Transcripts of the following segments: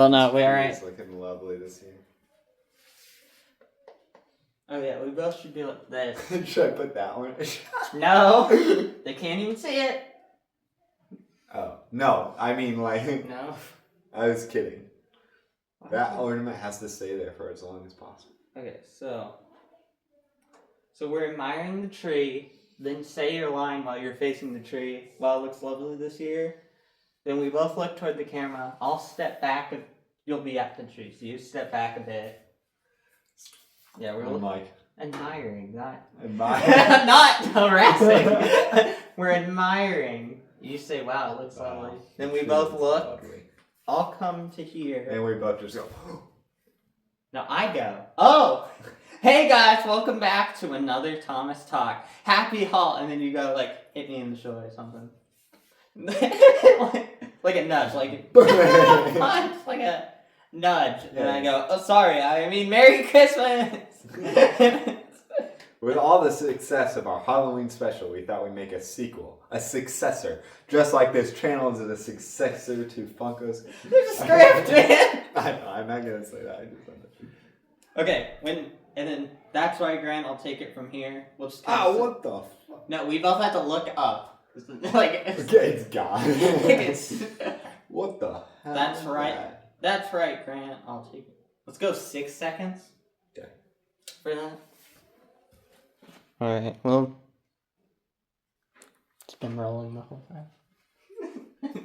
Oh no, we alright. It's looking lovely this year. Oh yeah, we both should be like this. Should I put that one? No! They can't even see it! Oh, no, I mean like... No. I was kidding. That ornament has to stay there for as long as possible. Okay, so we're admiring the tree, then say your line while you're facing the tree. Wow, it looks lovely this year. Then we both look toward the camera. I'll step back, you'll be at the tree, so you step back a bit. Yeah, we're like admiring, not admiring. not harassing. We're admiring. You say, "Wow, it looks lovely." Then we both look. Lovely. I'll come to here. And we both just go. No, I go. Oh, hey guys, welcome back to another Thomas Talk. Happy Hall, and then you go like hit me in the shoulder or something. like a nudge, like punch, like a nudge, yeah. And I go, "Oh, sorry, I mean Merry Christmas." With all the success of our Halloween special, we thought we'd make a sequel, a successor. Just like this channel is a successor to Funko's. There's a script, man! I know, I'm not going to say that. I just said that. Okay, and then that's right, Grant. I'll take it from here. We'll just what the fuck? No, we both have to look up. Okay, it's gone. What the hell? That's right. That's right, Grant. I'll take it. Let's go 6 seconds. Okay. For that. Alright, well, it's been rolling the whole time.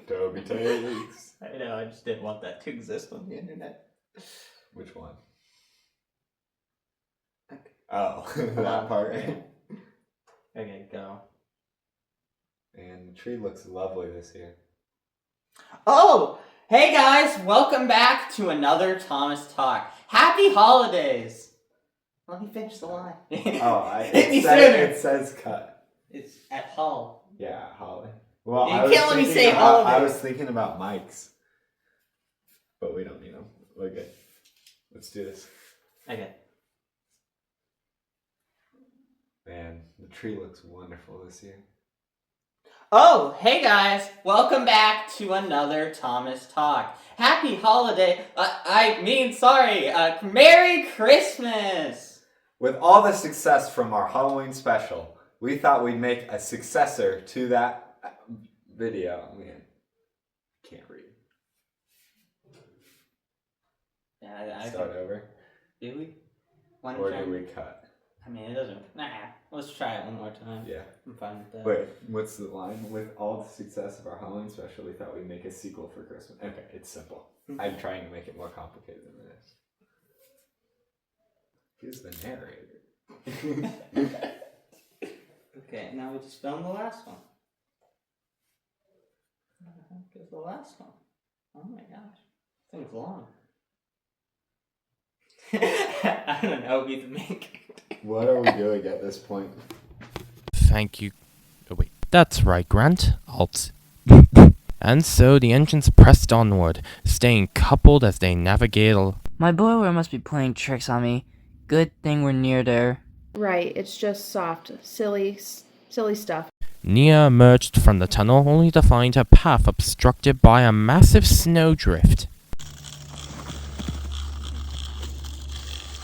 Toby takes. I know, I just didn't want that to exist on the internet. Which one? Okay. Oh, that part. Okay, go. And the tree looks lovely this year. Oh! Hey guys, welcome back to another Thomas Talk. Happy holidays! Let me finish the line. It says cut. It's at Hull. Yeah, Holly. Well, you can't let me say holiday. I was thinking about mics. But we don't need them. We're good. Let's do this. Okay. Man, the tree looks wonderful this year. Oh, hey guys, welcome back to another Thomas Talk. Happy holiday, Merry Christmas! With all the success from our Halloween special, we thought we'd make a successor to that video. Man, can't read. Yeah, I Start over. Do we? Or do we cut? I mean, it doesn't. Nah, let's try it one more time. Yeah. I'm fine with that. Wait, what's the line? With all the success of our Halloween special, we thought we'd make a sequel for Christmas. Okay, it's simple. I'm trying to make it more complicated than it is. He's the narrator. Okay, now we just film the last one. What the heck is the last one? Oh my gosh. This thing's long. I don't know, be the main character. What are we doing at this point? Thank you. Oh, wait. That's right, Grant. Alt. And so the engines pressed onward, staying coupled as they navigate. My boiler must be playing tricks on me. Good thing we're near there. Right, it's just soft, silly stuff. Nia emerged from the tunnel only to find her path obstructed by a massive snowdrift.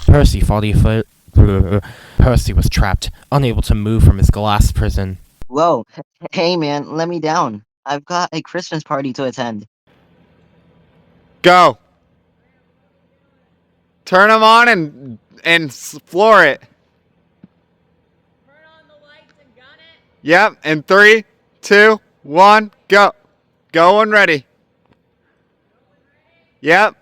Percy Percy was trapped, unable to move from his glass prison. Whoa, hey man, let me down. I've got a Christmas party to attend. Go! Turn them on and floor it. Turn on the lights and gun it. Yep, and 3, 2, 1, go. Go and ready. Yep.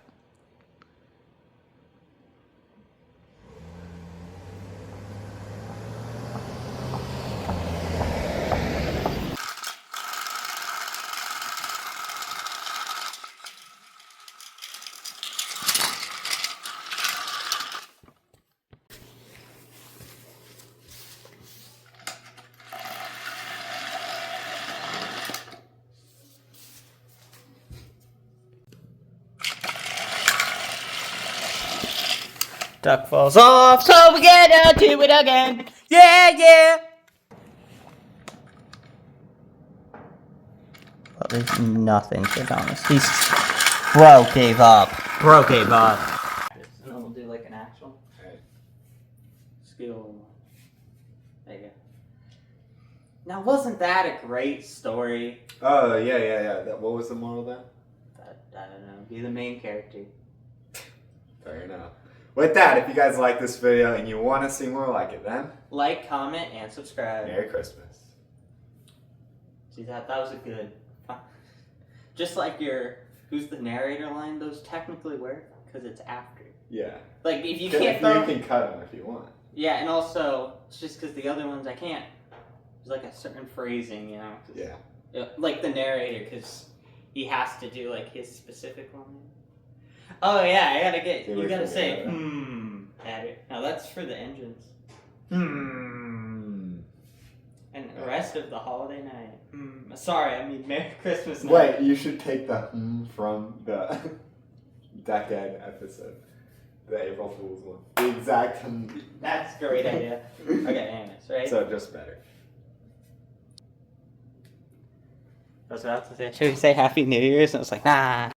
Duck falls off, so we get down to it again. Yeah, yeah. Well, there's nothing for Thomas. He's Bro gave up. Bro gave up. And then we'll do like an actual Alright. skill. There you go. Now, wasn't that a great story? Oh, yeah. What was the moral then? I don't know. Be the main character. Fair enough. With that, if you guys like this video and you want to see more like it, then Like, comment, and subscribe. Merry Christmas. See, that was a good. Just like your "Who's the narrator" line, those technically work because it's after. Yeah. Like if you You can't throw. can cut them if you want. Yeah, and also it's just because the other ones I can't. There's like a certain phrasing, you know. 'Cause, Yeah. like the narrator, because he has to do like his specific line. Oh yeah, I gotta get. Yeah, You we gotta forget say that. at it. Now that's for the engines. And the rest of the holiday night. Sorry, I mean Merry Christmas night. Wait, you should take the from the Decade episode. The April Fool's one. The exact That's a great idea. Okay, anyways, right? So just better. I was about to say, should we say Happy New Year's? And I was like, nah.